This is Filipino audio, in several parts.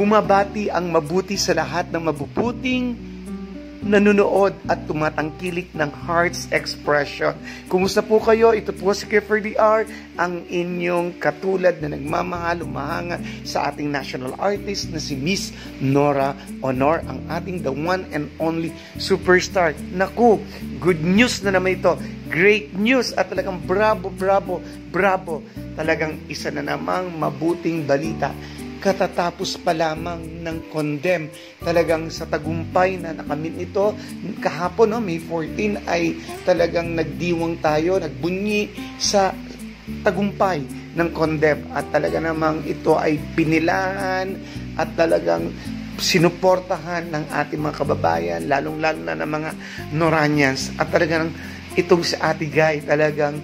bumabati ang mabuti sa lahat ng mabubuting nanonood at tumatangkilik ng Hearts Expression. Kumusta po kayo? Ito po si Kiefer DR, ang inyong katulad na nagmamahal, umahanga sa ating national artist na si Miss Nora Honor, ang ating the one and only superstar. Naku, good news na naman ito. Great news at talagang bravo, bravo, bravo. Talagang isa na namang mabuting balita. Katatapos pa lamang ng Condem, talagang sa tagumpay na nakamit ito kahapon, no, May 14 ay talagang nagdiwang tayo, nagbunyi sa tagumpay ng Condem at talaga namang ito ay pinilahan at talagang sinuportahan ng ating mga kababayan, lalong-lalo na ng mga Noranians. At talagang itong si Ate Guy, talagang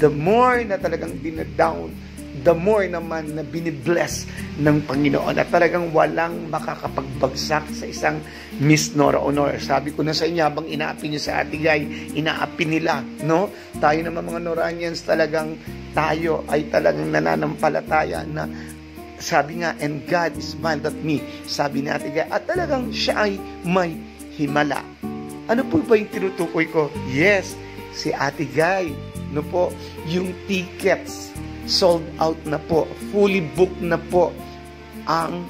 the more na talagang dinadown, the more naman na binibless ng Panginoon at talagang walang makakapagbagsak sa isang Miss Nora Honor. Sabi ko na sa inyo, habang inaapi niyo sa Ate Guy, inaapi nila, no? Tayo naman mga Noranians, talagang tayo ay talagang nananampalataya na sabi nga, and God smiled at me, sabi ni Ate Guy, at talagang siya ay may himala. Ano po ba yung tinutukoy ko? Yes, si Ate Guy, no po, yung tickets sold out na po, fully booked na po ang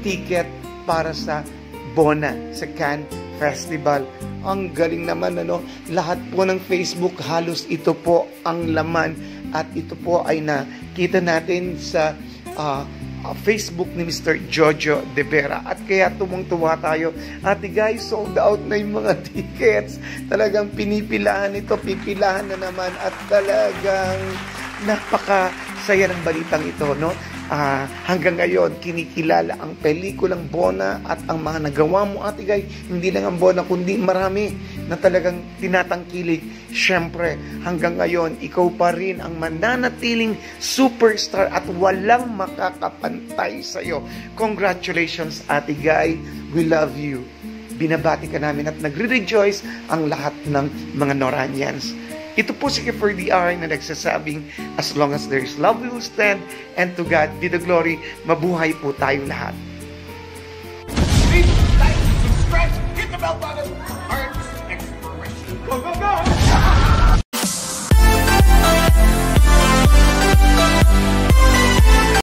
ticket para sa Bona, sa Cannes Festival. Ang galing naman, ano, lahat po ng Facebook, halos ito po ang laman at ito po ay nakita natin sa Facebook ni Mr. Jojo De Vera. At kaya tumong-tuwa tayo. Ate guys, sold out na yung mga tickets. Talagang pinipilahan ito, pipilahan na naman at talagang napakasaya ng balitang ito, no? Hanggang ngayon, kinikilala ang pelikulang Bona at ang mga nagawa mo, Ate Guy, hindi lang ang Bona, kundi marami na talagang tinatangkilik. Siyempre, hanggang ngayon, ikaw pa rin ang mananatiling superstar at walang makakapantay sa'yo. Congratulations, Ate Guy. We love you. Binabati ka namin at nagre-rejoice ang lahat ng mga Noranians. Ito po si Kiefer DR na nagsasabing, as long as there is love, we will stand, and to God be the glory. Mabuhay po tayong lahat. Please like, subscribe, hit the bell button, Hearts Expression. Go, go, go!